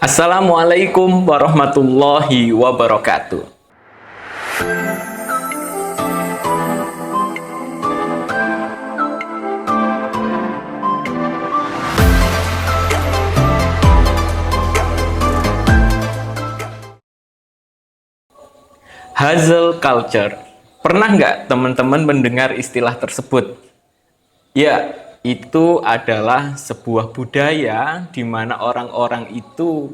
Assalamualaikum warahmatullahi wabarakatuh. Hustle culture. Pernah nggak teman-teman mendengar istilah tersebut? Ya, itu adalah sebuah budaya di mana orang-orang itu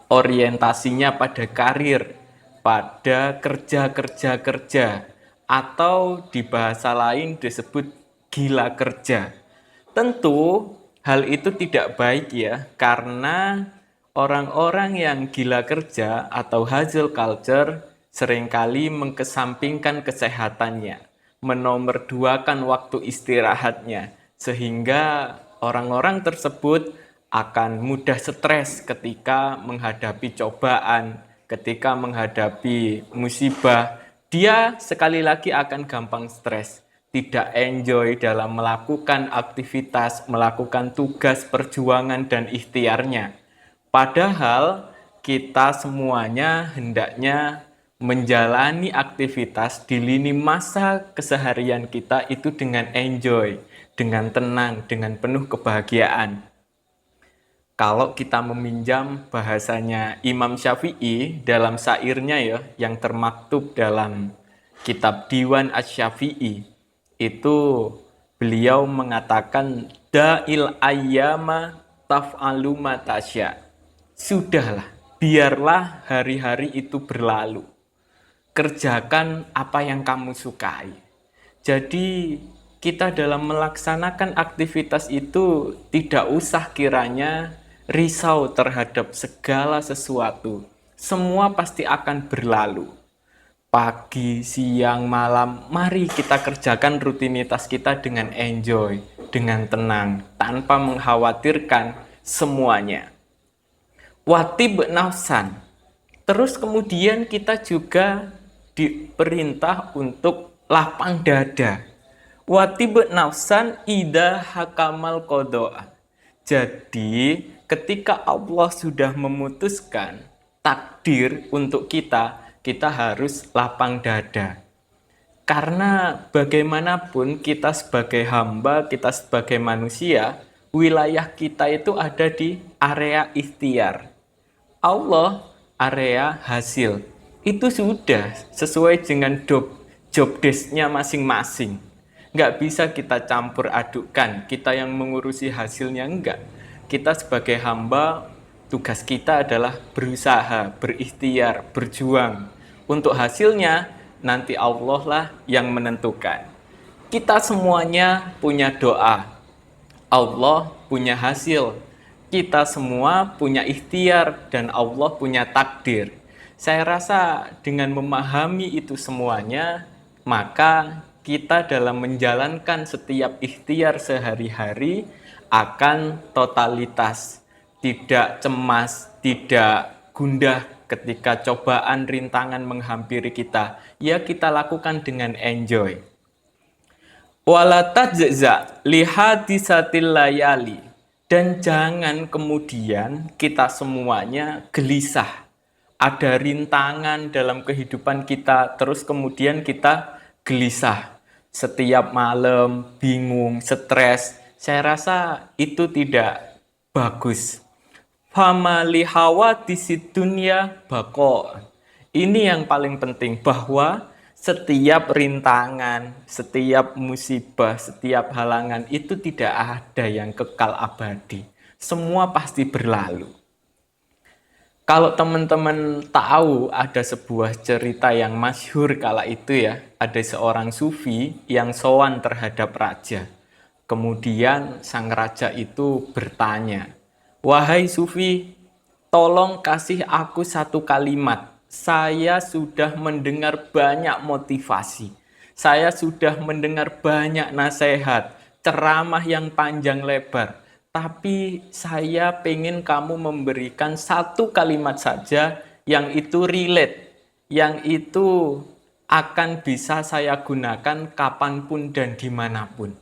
orientasinya pada karir, pada kerja, atau di bahasa lain disebut gila kerja. Tentu hal itu tidak baik ya, karena orang-orang yang gila kerja atau hustle culture seringkali mengkesampingkan kesehatannya, menomorduakan waktu istirahatnya, sehingga orang-orang tersebut akan mudah stres ketika menghadapi cobaan, ketika menghadapi musibah. Dia sekali lagi akan gampang stres, tidak enjoy dalam melakukan aktivitas, melakukan tugas, perjuangan, dan ikhtiarnya. Padahal kita semuanya hendaknya menjalani aktivitas di lini masa keseharian kita itu dengan enjoy, dengan tenang, dengan penuh kebahagiaan. Kalau kita meminjam bahasanya Imam Syafi'i dalam syairnya ya, yang termaktub dalam kitab Diwan Asy-Syafi'i, itu beliau mengatakan da'il ayyama taf'alu ma tasya. Sudahlah, biarlah hari-hari itu berlalu. Kerjakan apa yang kamu sukai. Jadi kita dalam melaksanakan aktivitas itu tidak usah kiranya risau terhadap segala sesuatu. Semua pasti akan berlalu. Pagi, siang, malam, mari kita kerjakan rutinitas kita dengan enjoy, dengan tenang, tanpa mengkhawatirkan semuanya. Watib nafsan. Terus kemudian kita juga diperintah untuk lapang dada. Watib nafsan ida hakamal kodoa. Jadi ketika Allah sudah memutuskan takdir untuk kita harus lapang dada. Karena bagaimanapun kita sebagai hamba, kita sebagai manusia, wilayah kita itu ada di area ikhtiar. Allah area hasil. Itu sudah sesuai dengan job desk-nya masing-masing. Nggak bisa kita campur adukkan, kita yang mengurusi hasilnya enggak. Kita sebagai hamba, tugas kita adalah berusaha, berikhtiar, berjuang. Untuk hasilnya, nanti Allah lah yang menentukan. Kita semuanya punya doa. Allah punya hasil. Kita semua punya ikhtiar dan Allah punya takdir. Saya rasa dengan memahami itu semuanya, maka kita dalam menjalankan setiap ikhtiar sehari-hari akan totalitas, tidak cemas, tidak gundah ketika cobaan rintangan menghampiri kita. Ya, kita lakukan dengan enjoy. Wala tajza lihadisatil layali. Dan jangan kemudian kita semuanya gelisah. Ada rintangan dalam kehidupan kita, terus kemudian kita gelisah. Setiap malam bingung, stres. Saya rasa itu tidak bagus. Fama lihawa disidunya bako. Ini yang paling penting, bahwa setiap rintangan, setiap musibah, setiap halangan itu tidak ada yang kekal abadi. Semua pasti berlalu. Kalau teman-teman tahu ada sebuah cerita yang masyhur kala itu ya, ada seorang sufi yang sowan terhadap raja. Kemudian sang raja itu bertanya, "Wahai sufi, tolong kasih aku satu kalimat. Saya sudah mendengar banyak motivasi. Saya sudah mendengar banyak nasihat, ceramah yang panjang lebar. Tapi saya pengen kamu memberikan satu kalimat saja yang itu relate, yang itu akan bisa saya gunakan kapanpun dan dimanapun."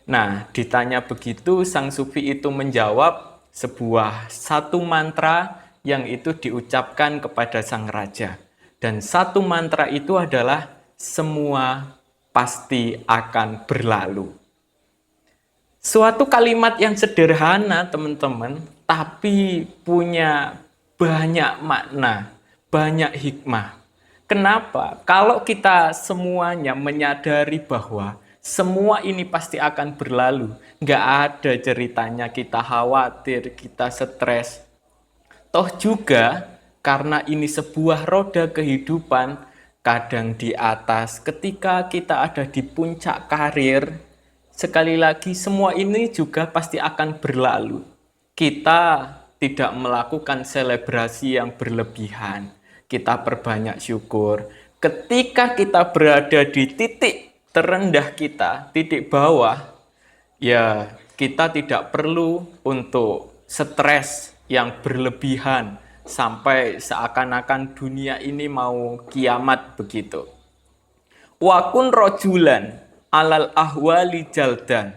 Nah, ditanya begitu, sang sufi itu menjawab satu mantra yang itu diucapkan kepada sang raja. Dan satu mantra itu adalah semua pasti akan berlalu. Suatu kalimat yang sederhana, teman-teman, tapi punya banyak makna, banyak hikmah. Kenapa? Kalau kita semuanya menyadari bahwa semua ini pasti akan berlalu, nggak ada ceritanya kita khawatir, kita stres. Toh juga, karena ini sebuah roda kehidupan, kadang di atas, ketika kita ada di puncak karir, sekali lagi, semua ini juga pasti akan berlalu. Kita tidak melakukan selebrasi yang berlebihan. Kita perbanyak syukur. Ketika kita berada di titik terendah kita, titik bawah, ya kita tidak perlu untuk stres yang berlebihan sampai seakan-akan dunia ini mau kiamat begitu. Wakun rojulan alal ahwali jaldan.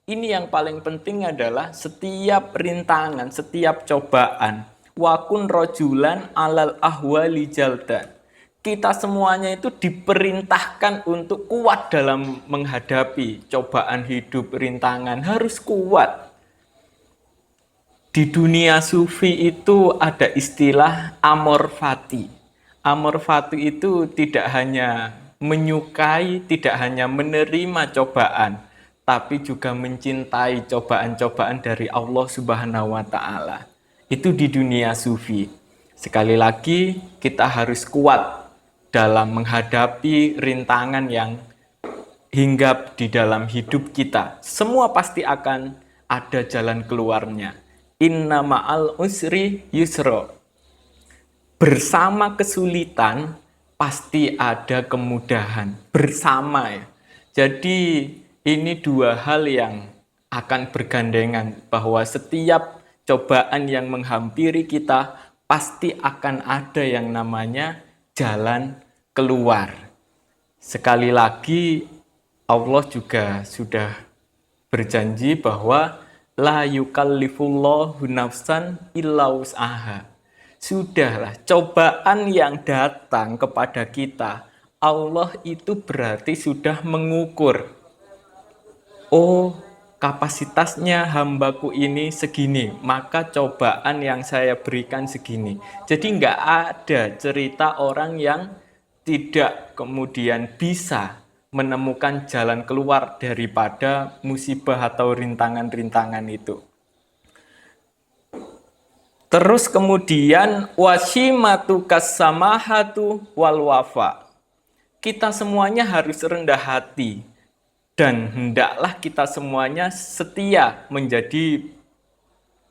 Ini yang paling penting adalah setiap rintangan, setiap cobaan. Wakun rojulan alal ahwali jaldan. Kita semuanya itu diperintahkan untuk kuat dalam menghadapi cobaan hidup, rintangan. Harus kuat. Di dunia sufi itu ada istilah amor fati. Amor fati itu tidak hanya menyukai, tidak hanya menerima cobaan, tapi juga mencintai cobaan-cobaan dari Allah Subhanahu wa Ta'ala. Itu di dunia sufi. Sekali lagi, kita harus kuat dalam menghadapi rintangan yang hinggap di dalam hidup kita. Semua pasti akan ada jalan keluarnya. Inna ma'al usri yusra. Bersama kesulitan, pasti ada kemudahan bersama ya. Jadi ini dua hal yang akan bergandengan, bahwa setiap cobaan yang menghampiri kita pasti akan ada yang namanya jalan keluar. Sekali lagi Allah juga sudah berjanji bahwa la yukallifullahu nafsan illa wus'aha. Sudahlah, cobaan yang datang kepada kita, Allah itu berarti sudah mengukur. Oh, kapasitasnya hambaku ini segini, maka cobaan yang saya berikan segini. Jadi nggak ada cerita orang yang tidak kemudian bisa menemukan jalan keluar daripada musibah atau rintangan-rintangan itu. Terus kemudian wasimatu kasamahatu wal wafa. Kita semuanya harus rendah hati dan hendaklah kita semuanya setia menjadi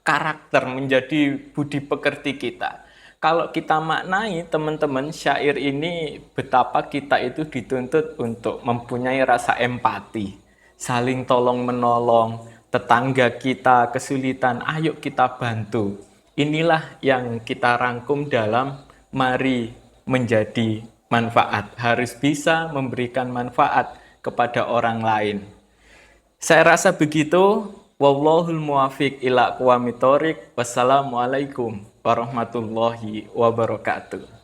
karakter, menjadi budi pekerti kita. Kalau kita maknai teman-teman syair ini, betapa kita itu dituntut untuk mempunyai rasa empati, saling tolong menolong, tetangga kita kesulitan, ayo kita bantu. Inilah yang kita rangkum dalam mari menjadi manfaat. Harus bisa memberikan manfaat kepada orang lain. Saya rasa begitu. Wallahul muwafiq ila aqwamit thoriq. Wassalamualaikum warahmatullahi wabarakatuh.